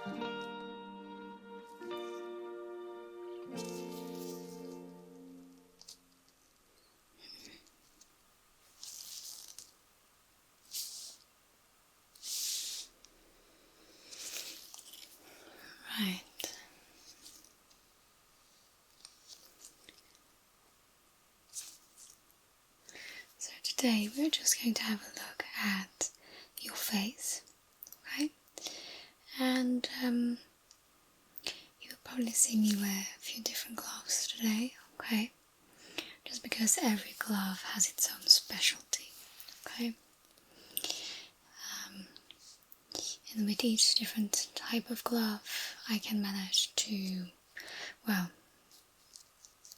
Right. So today we're just going to have a look at your face, okay? And you'll probably see me wear a few different gloves today, okay? Just because every glove has its own specialty, okay? And with each different type of glove, I can manage to, well,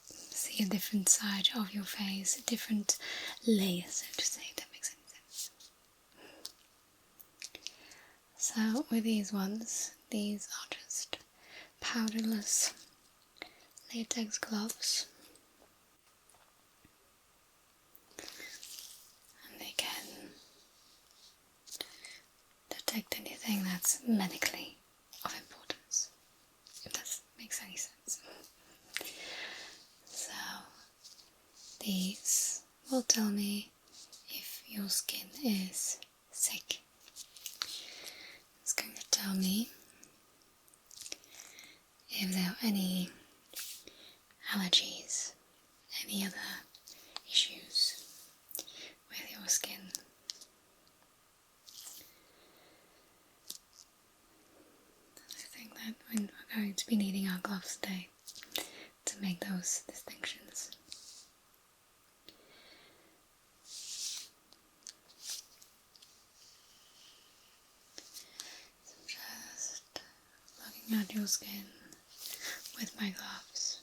see a different side of your face, a different layer, so to say, if that makes any sense. So with these ones, these are just powderless latex gloves. And they can detect anything that's medically of importance, if that makes any sense. So these will tell me if your skin is sick. It's going to tell me if there are any allergies, any other issues with your skin. I think that we're going to be needing our gloves today to make those distinctions. So just looking at your skin with my gloves.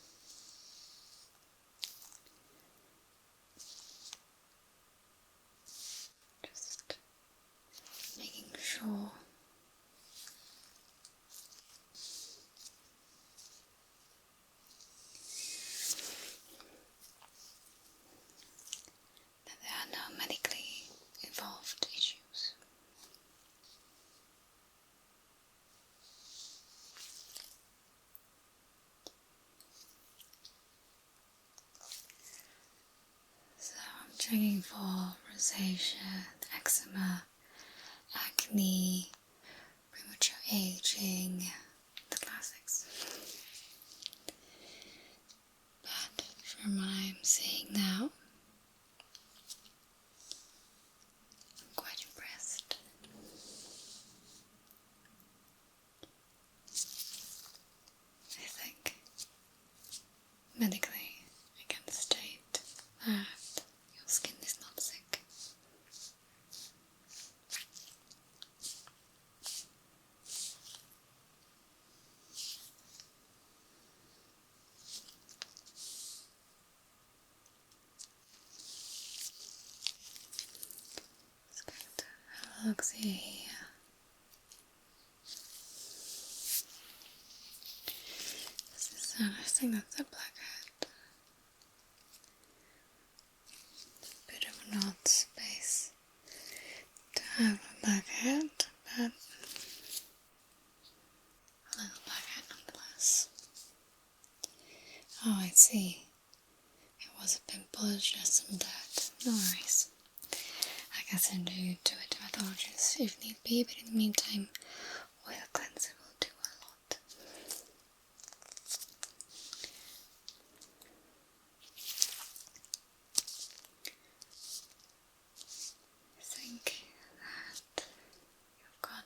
Just making sure that there are no medically involved issues. So I'm checking for rosacea, eczema, acne, premature aging, the classics. But from what I'm seeing now, I'm quite impressed. I think medically I can state that your skin is not sick. Just going to have a look see here. I think that's a blackhead. Bit of an odd space to have a blackhead, but a little blackhead nonetheless. Oh, I see. It was a pimple, it's just some dirt. No worries. I can send you to a dermatologist if need be, but in the meantime, oil cleanser will do a lot. I think that you've got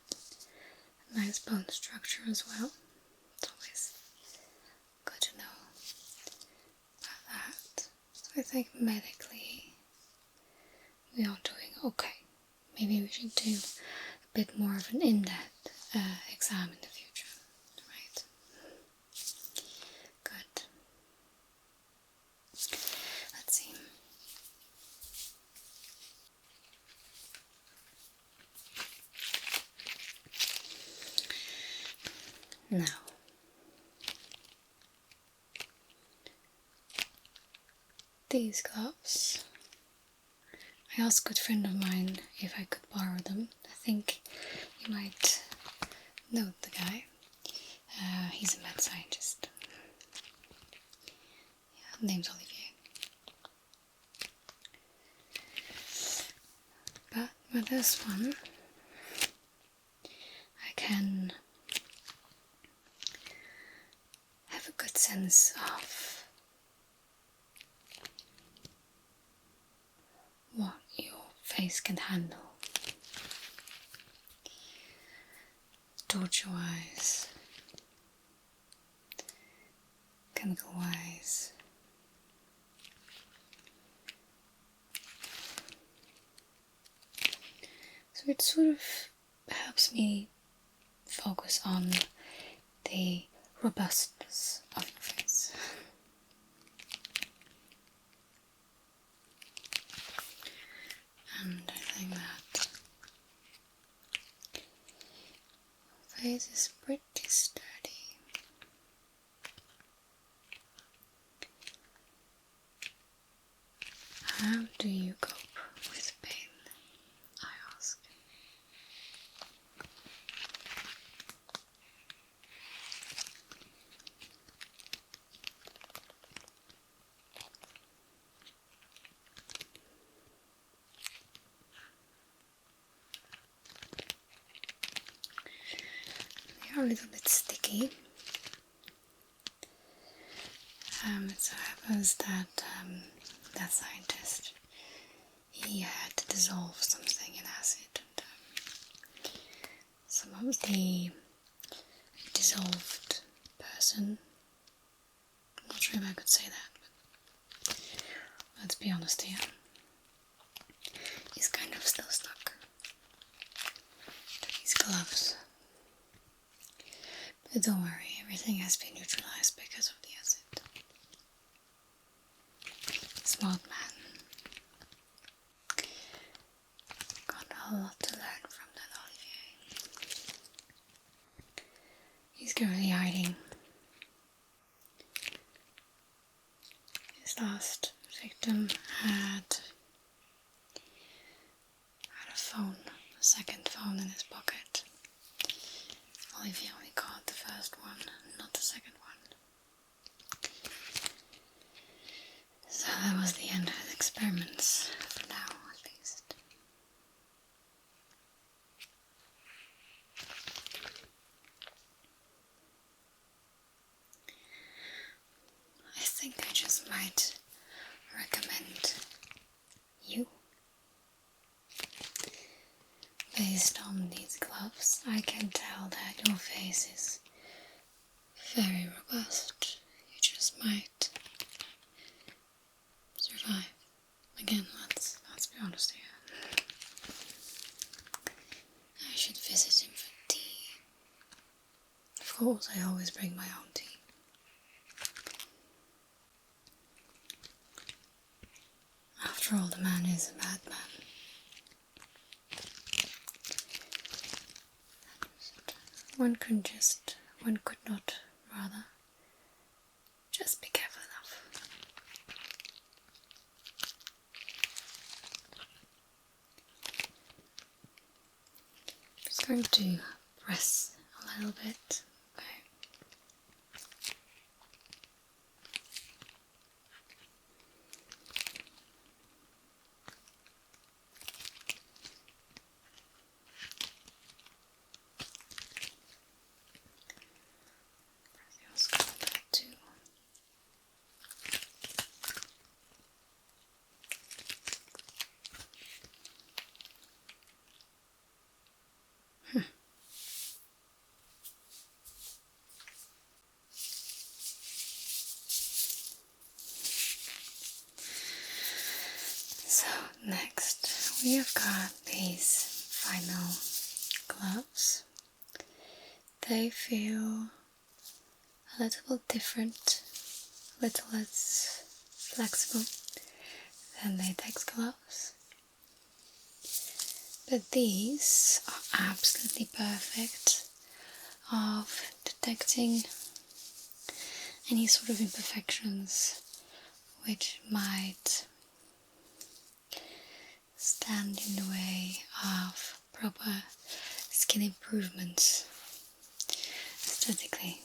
a nice bone structure as well. It's always good to know about that. So I think medically we are doing okay. Maybe we should do a bit more of an in-depth exam in the future, right? Good. Let's see. Now, these gloves, I asked a good friend of mine if I could borrow them. I think you might know the guy. he's a mad scientist. Yeah, name's Olivier. But with this one, I can have a good sense of what your face can handle. Torture-wise, chemical-wise. So it sort of helps me focus on the robustness of your face. And I think that your face is pretty sturdy. How do you cope with pain, I ask? They are a little bit sticky. It so happens that that scientist, he had to dissolve something in acid, and some of the dissolved person, I'm not sure if I could say that, but let's be honest here, he's kind of still stuck to these gloves. But don't worry, everything has been neutralized because of the acid. Smart man. Got a lot to learn from that Olivier. He's currently hiding. His last victim had a phone, a second phone in his pocket. Olivier only caught the first one, not the second one. So that was the end of his experiments, for now at least. I think I just might recommend you. Based on these gloves, I can tell that your face is very robust. You just might survive. Again, let's be honest here. I should visit him for tea. Of course, I always bring my own tea. After all, the man is a madman. One could not rather just be careful enough. Just going to press a little bit. Okay. Press your scalp back too. So next we have got these final gloves. They feel a little different, a little less flexible than latex gloves. But these are absolutely perfect of detecting any sort of imperfections which might stand in the way of proper skin improvements aesthetically.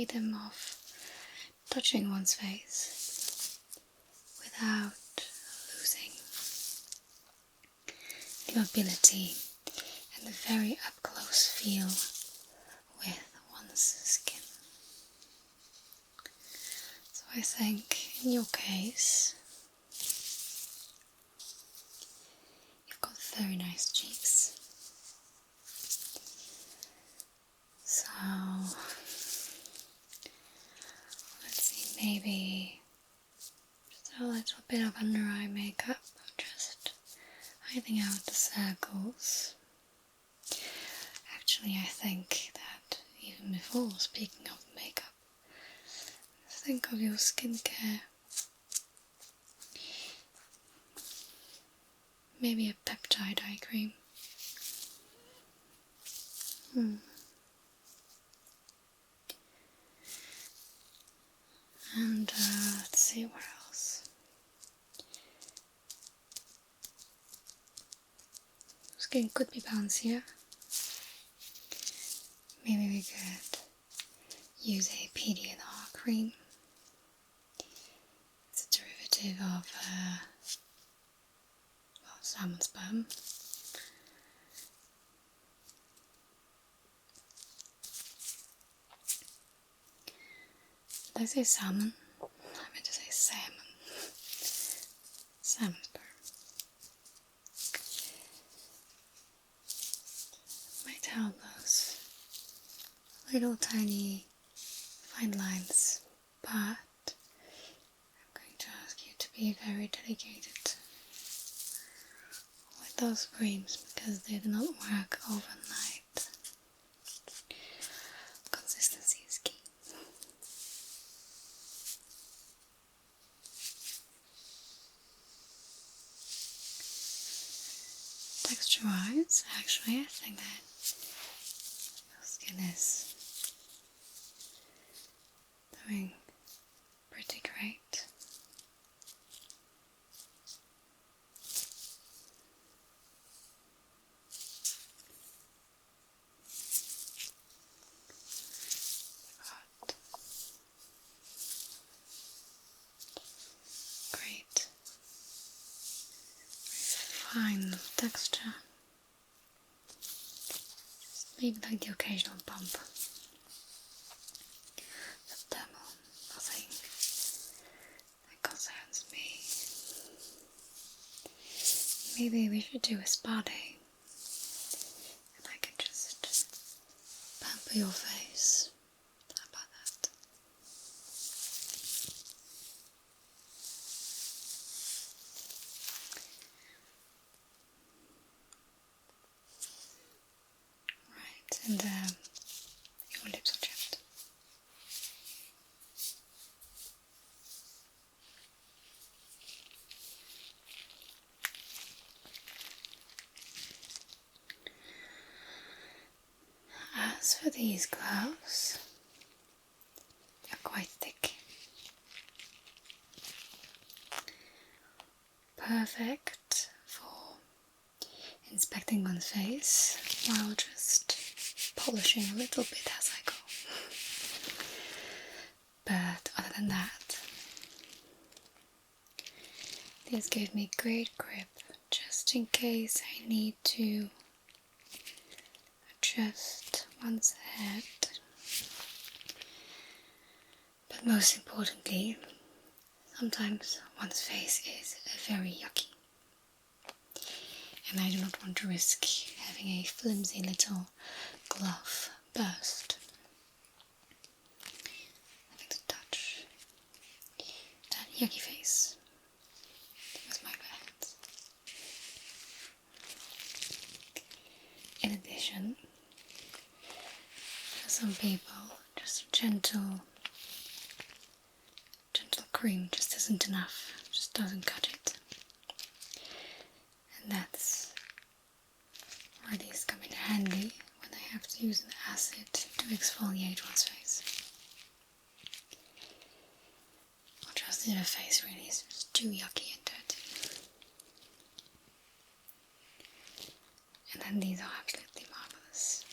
freedom of touching one's face without losing the mobility and the very up-close feel with one's skin. So I think in your case, you've got very nice cheeks. So let's see, maybe just a little bit of under eye makeup, just hiding out the circles. Actually, I think that even before speaking of makeup, think of your skincare. Maybe a peptide eye cream. And let's see where else. Skin could be bouncier. Maybe we could use a PD&R cream. It's a derivative of salmon sperm. Did I say salmon? I meant to say salmon. Salmon sperm. Might help those little tiny fine lines, but I'm going to ask you to be very dedicated with those creams because they do not work overnight. Consistency is key. Texture-wise, actually, I think that your skin is doing pretty great. Great. Fine texture. Just maybe like the occasional bump. Subdermal, nothing that concerns me. Maybe we should do a spa day. And I can just pamper your face. How about that? Right, and your lips are chapped. As for these gloves, they're quite thick. Perfect for inspecting one's face while just polishing a little bit as I go. But other than that, these give me great grip just in case I need to adjust one's head. But most importantly, sometimes one's face is very yucky. And I do not want to risk having a flimsy little glove burst. Having to touch that yucky face with my hands. In addition, for some people, just a gentle cream just isn't enough, just doesn't cut it. And that's where these come in handy when I have to use an acid to exfoliate one's face. Or just if a face really is just too yucky and dirty. And then these are absolutely marvellous.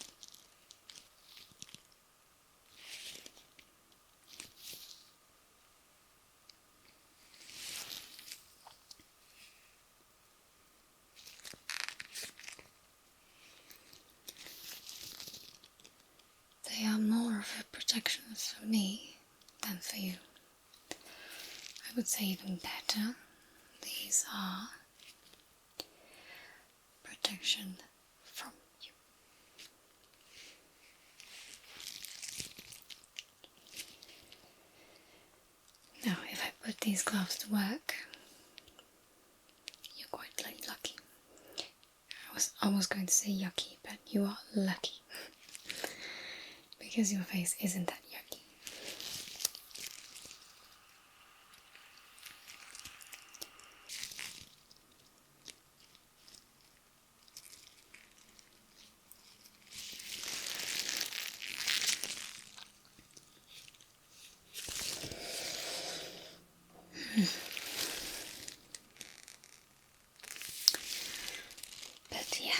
would say even better. These are protection from you. Now, if I put these gloves to work, you're quite lucky. I was almost going to say yucky, but you are lucky. Because your face isn't that yucky. But yeah,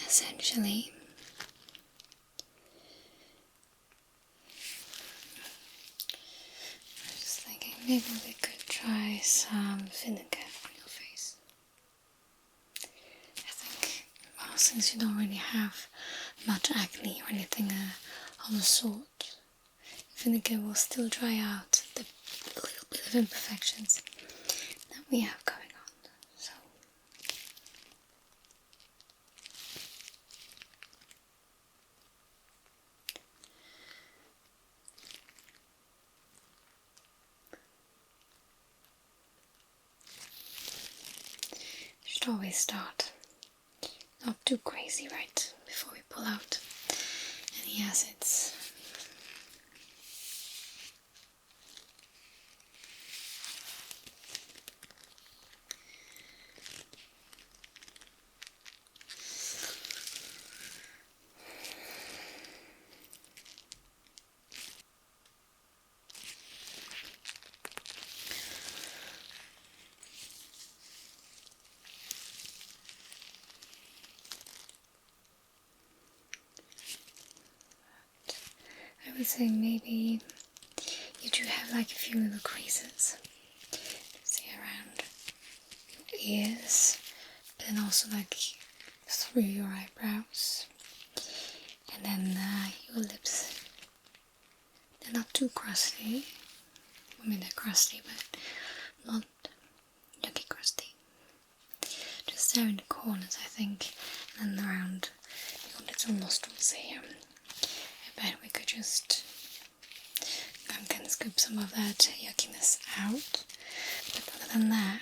essentially, I'm just thinking maybe we could try some vinegar on your face. I think, well, since you don't really have much acne or anything of the sort, vinegar will still dry out the little bit of imperfections that we have going on. So you should always start not too crazy right before we pull out any acids. I would say maybe you do have like a few little creases, say around your ears, but then also like through your eyebrows, and then your lips. They're not too crusty. I mean, they're crusty, but not yucky crusty. Just there in the corners, I think, and then around your little nostrils here. I bet we could just can scoop some of that yuckiness out. But other than that,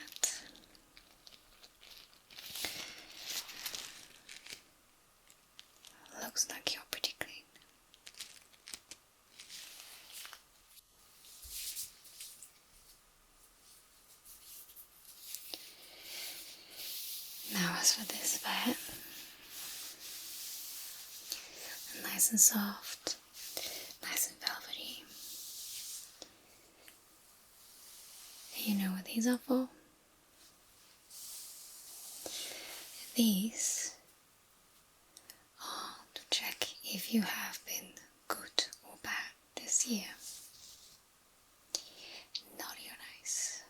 looks like you're pretty clean. Now as for this bit, nice and soft, nice and velvety. You know what these are for? These are to check if you have been good or bad this year. Naughty or nice.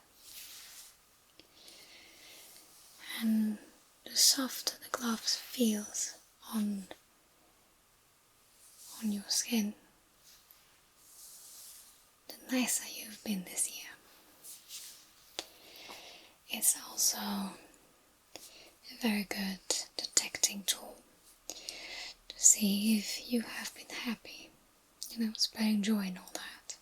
And the softer the gloves feels on your skin, the nicer you've been this year. It's also a very good detecting tool to see if you have been happy, spreading joy and all that.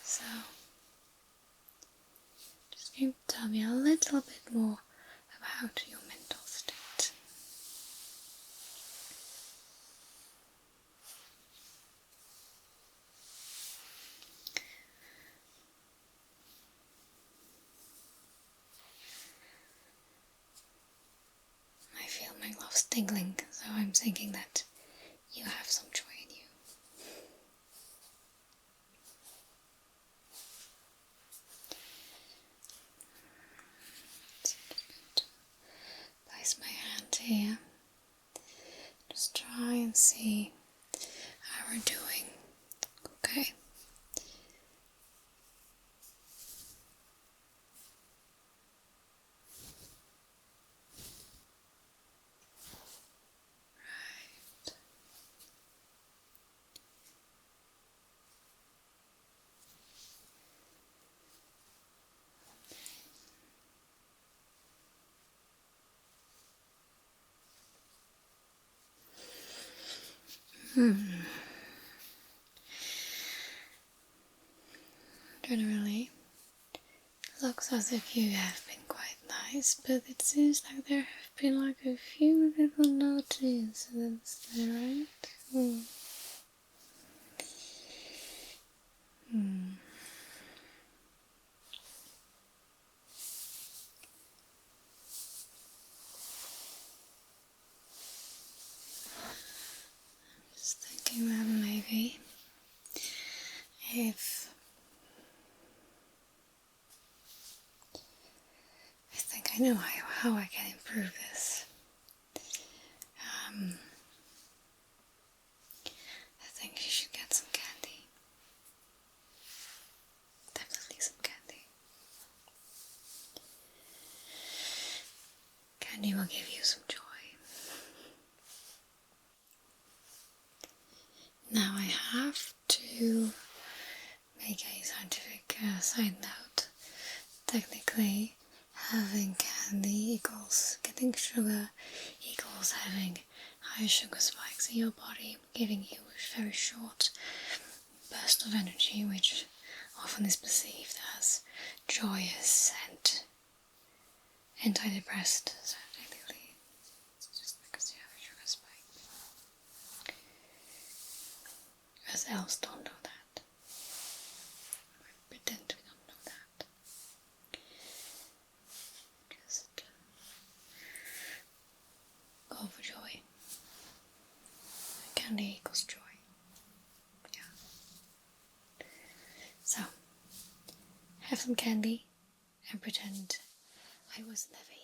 So, just can you tell me a little bit more about your mental state? I feel my gloves tingling, so I'm thinking that you have some joy in you. Place my hand here. Just try and see how we're doing. Okay. Right. Generally, looks as if you have been quite nice, but it seems like there have been like a few little naughty incidents there, right? Just thinking that maybe if I think I know how I can improve this. I think you should get some candy. Definitely some candy. Candy will give you some joy. Now I have to make a scientific side note. Technically, having candy equals getting sugar equals having high sugar spikes in your body, giving you a very short burst of energy, which often is perceived as joyous and antidepressant. So technically, it's just because you have a sugar spike. Us else don't know that. We pretend we don't know that. Just go for joy. Candy equals joy. Yeah. So, have some candy and pretend I was never